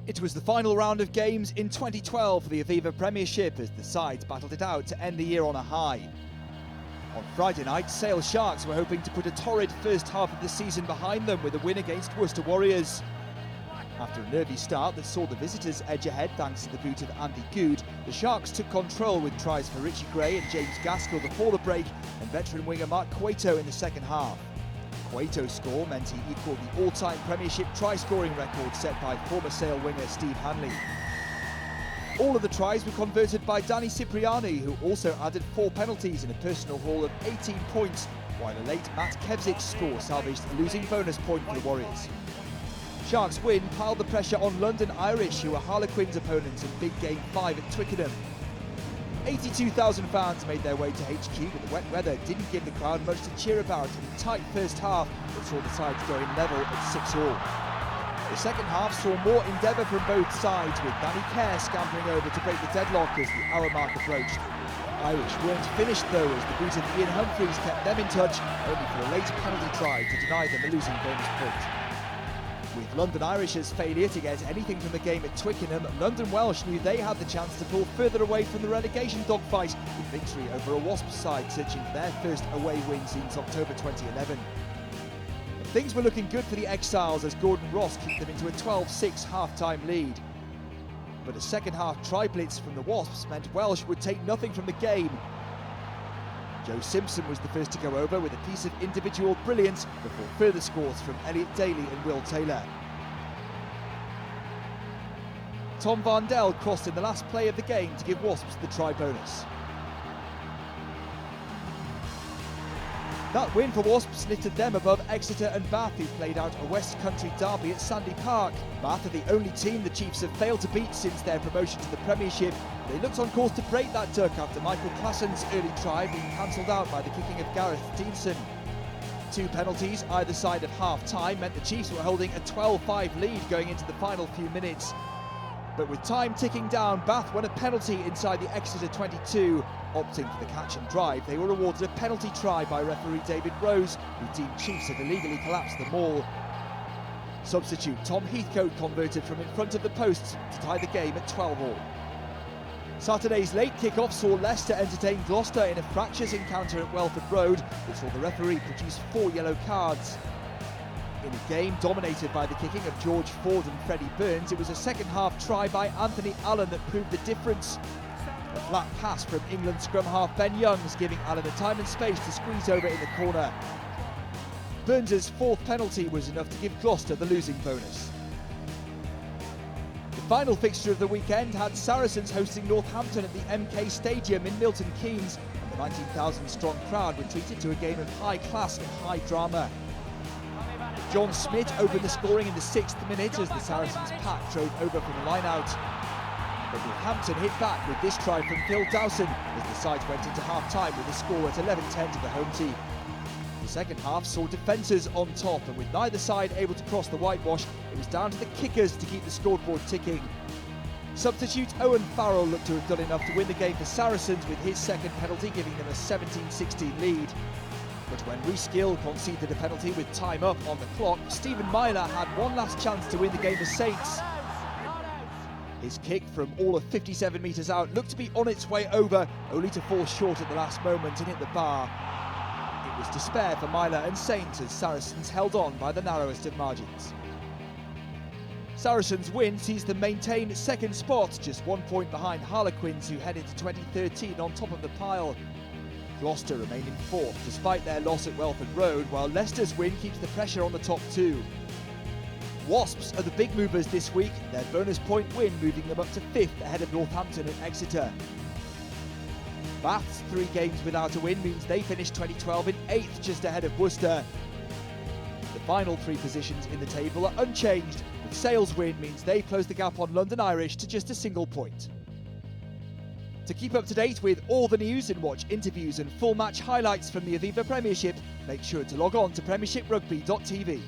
It was the final round of games in 2012 for the Aviva Premiership as the sides battled it out to end the year on a high. On Friday night, Sale Sharks were hoping to put a torrid first half of the season behind them with a win against Worcester Warriors. After a nervy start that saw the visitors edge ahead thanks to the boot of Andy Good, the Sharks took control with tries for Richie Gray and James Gaskell before the break and veteran winger Mark Cueto in the second half. Cueto's score meant he equalled the all-time Premiership try-scoring record set by former Sale winger Steve Hanley. All of the tries were converted by Danny Cipriani, who also added 4 penalties in a personal haul of 18 points, while a late Matt Kevzic's score salvaged a losing bonus point for the Warriors. Sharks' win piled the pressure on London Irish, who were Harlequins' opponents in Big Game 5 at Twickenham. 82,000 fans made their way to HQ, but the wet weather didn't give the crowd much to cheer about in a tight first half that saw the sides going level at 6-all. The second half saw more endeavour from both sides, with Danny Kerr scampering over to break the deadlock as the hour mark approached. Irish weren't finished though, as the boot of Ian Humphreys kept them in touch, only for a late penalty try to deny them a losing bonus point. With London Irish's failure to get anything from the game at Twickenham, London Welsh knew they had the chance to pull further away from the relegation dogfight with victory over a Wasps side searching for their first away win since October 2011. But things were looking good for the Exiles as Gordon Ross kicked them into a 12-6 half-time lead. But a second-half try-blitz from the Wasps meant Welsh would take nothing from the game. Joe Simpson was the first to go over with a piece of individual brilliance before further scores from Elliot Daly and Will Taylor. Tom Varndell crossed in the last play of the game to give Wasps the try bonus. That win for Wasps lifted them above Exeter and Bath, who played out a West Country derby at Sandy Park. Bath are the only team the Chiefs have failed to beat since their promotion to the Premiership. They looked on course to break that duck after Michael Klassen's early try being cancelled out by the kicking of Gareth Deanson. 2 penalties either side at half-time meant the Chiefs were holding a 12-5 lead going into the final few minutes. But with time ticking down, Bath won a penalty inside the Exeter 22. Opting for the catch and drive, they were awarded a penalty try by referee David Rose, who deemed Chiefs had illegally collapsed the maul. Substitute Tom Heathcote converted from in front of the posts to tie the game at 12-all. Saturday's late kick-off saw Leicester entertain Gloucester in a fractious encounter at Welford Road, which saw the referee produce 4 yellow cards. In a game dominated by the kicking of George Ford and Freddie Burns, it was a second-half try by Anthony Allen that proved the difference. A flat pass from England scrum half Ben Youngs, giving Allen the time and space to squeeze over in the corner. Burns' 4th penalty was enough to give Gloucester the losing bonus. The final fixture of the weekend had Saracens hosting Northampton at the MK Stadium in Milton Keynes, and the 19,000-strong crowd were treated to a game of high class and high drama. John Smith opened the scoring in the 6th minute as the Saracens pack drove over from the line-out. But Northampton hit back with this try from Phil Dowson as the sides went into half-time with a score at 11-10 to the home team. The second half saw defences on top, and with neither side able to cross the whitewash, it was down to the kickers to keep the scoreboard ticking. Substitute Owen Farrell looked to have done enough to win the game for Saracens, with his second penalty giving them a 17-16 lead. But when Rhys Gill conceded a penalty with time up on the clock, Stephen Myler had one last chance to win the game for Saints. His kick from all of 57 metres out looked to be on its way over, only to fall short at the last moment and hit the bar. It was despair for Myler and Saints as Saracens held on by the narrowest of margins. Saracens' win sees them maintain second spot, just 1 point behind Harlequins, who head into 2013 on top of the pile. Gloucester remain in 4th despite their loss at Welford Road, while Leicester's win keeps the pressure on the top 2. Wasps are the big movers this week, their bonus point win moving them up to 5th ahead of Northampton and Exeter. Bath's 3 games without a win means they finished 2012 in 8th, just ahead of Worcester. The final 3 positions in the table are unchanged, with Sale's win means they close the gap on London Irish to just a single point. To keep up to date with all the news and watch interviews and full match highlights from the Aviva Premiership, make sure to log on to premiershiprugby.tv.